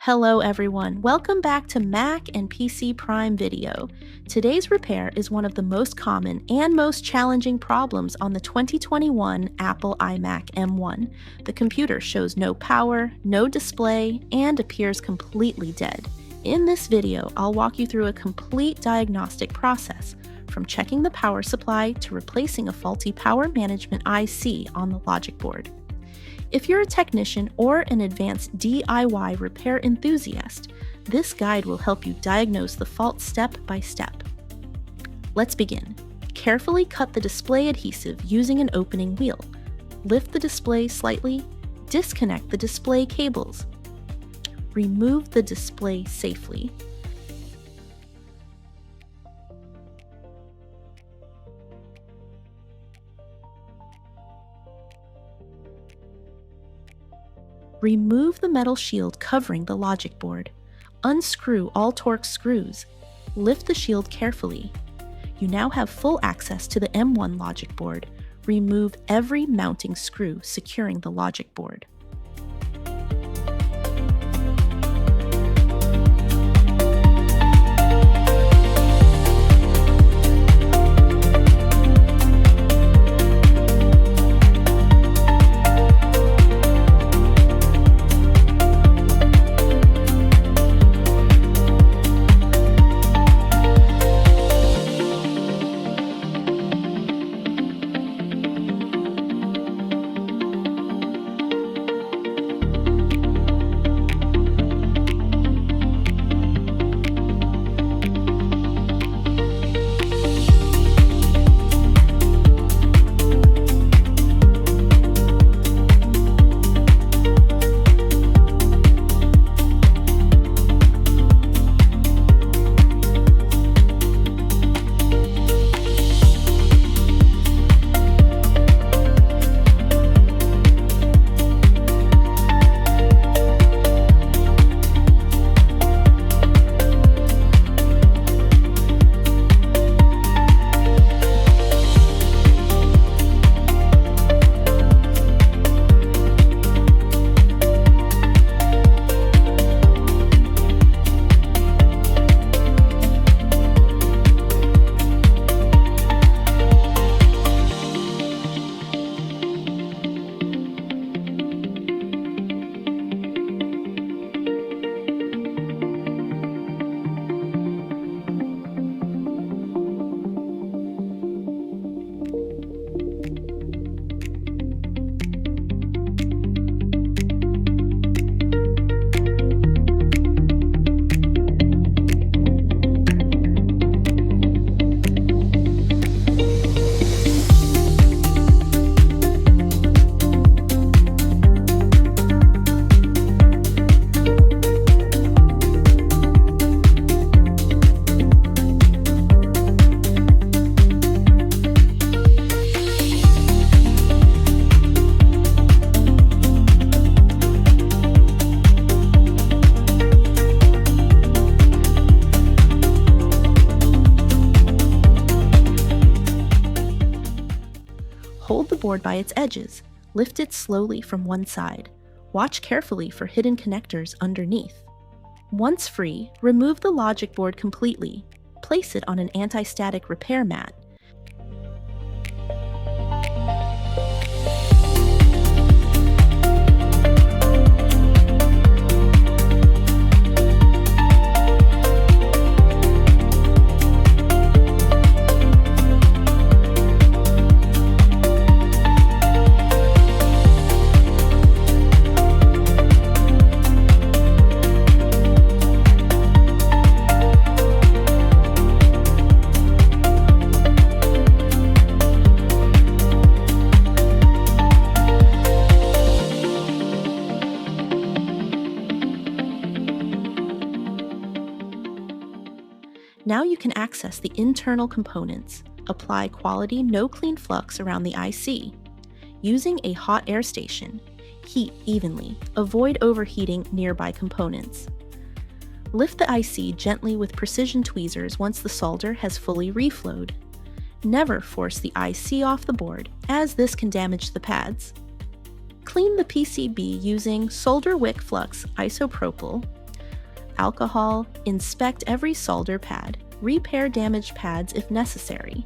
Hello everyone, welcome back to Mac and PC Prime Video. Today's repair is one of the most common and most challenging problems on the 2021 Apple iMac M1. The computer shows no power, no display, and appears completely dead. In this video, I'll walk you through a complete diagnostic process, from checking the power supply to replacing a faulty power management IC on the logic board. If you're a technician or an advanced DIY repair enthusiast, this guide will help you diagnose the fault step by step. Let's begin. Carefully cut the display adhesive using an opening wheel. Lift the display slightly, disconnect the display cables. Remove the display safely. Remove the metal shield covering the logic board. Unscrew all Torx screws. Lift the shield carefully. You now have full access to the M1 logic board. Remove every mounting screw securing the logic board. Hold the board by its edges. Lift it slowly from one side. Watch carefully for hidden connectors underneath. Once free, remove the logic board completely. Place it on an anti-static repair mat. Now you can access the internal components. Apply quality no clean flux around the IC. Using a hot air station, heat evenly. Avoid overheating nearby components. Lift the IC gently with precision tweezers once the solder has fully reflowed. Never force the IC off the board, as this can damage the pads. Clean the PCB using solder wick flux isopropyl. alcohol, inspect every solder pad, repair damaged pads if necessary.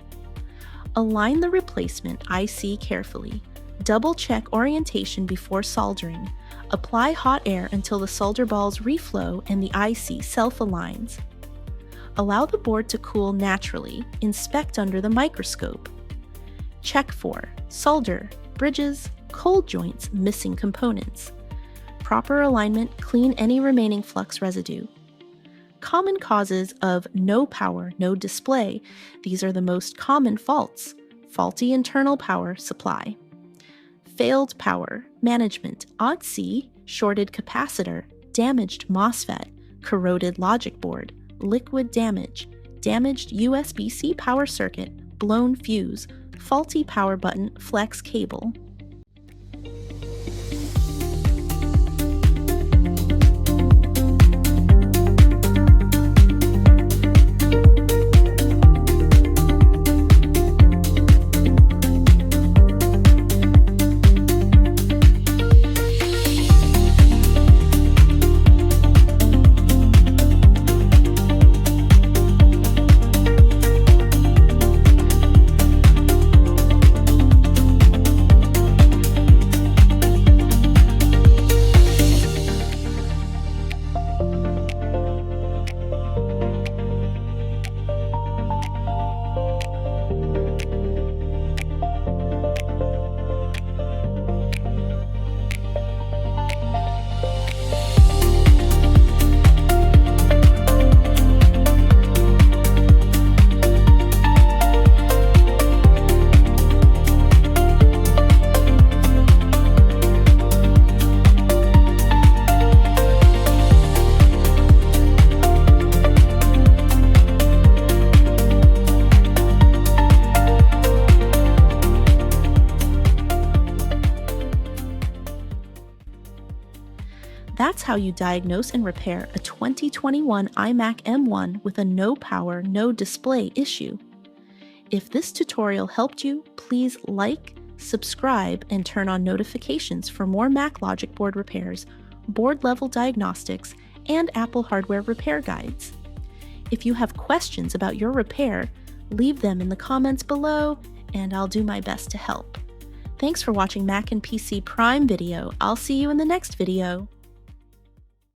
Align the replacement IC carefully. Double-check orientation before soldering. Apply hot air until the solder balls reflow and the IC self-aligns. Allow the board to cool naturally. Inspect under the microscope. Check for solder, bridges, cold joints, missing components. Proper alignment, clean any remaining flux residue. Common causes of no power, no display. These are the most common faults. Faulty internal power supply. Failed power management, ODC, shorted capacitor, damaged MOSFET, corroded logic board, liquid damage, damaged USB-C power circuit, blown fuse, faulty power button, flex cable. That's how you diagnose and repair a 2021 iMac M1 with a no power, no display issue. If this tutorial helped you, please like, subscribe, and turn on notifications for more Mac logic board repairs, board-level diagnostics, and Apple hardware repair guides. If you have questions about your repair, leave them in the comments below, and I'll do my best to help. Thanks for watching Mac and PC Prime video. I'll see you in the next video.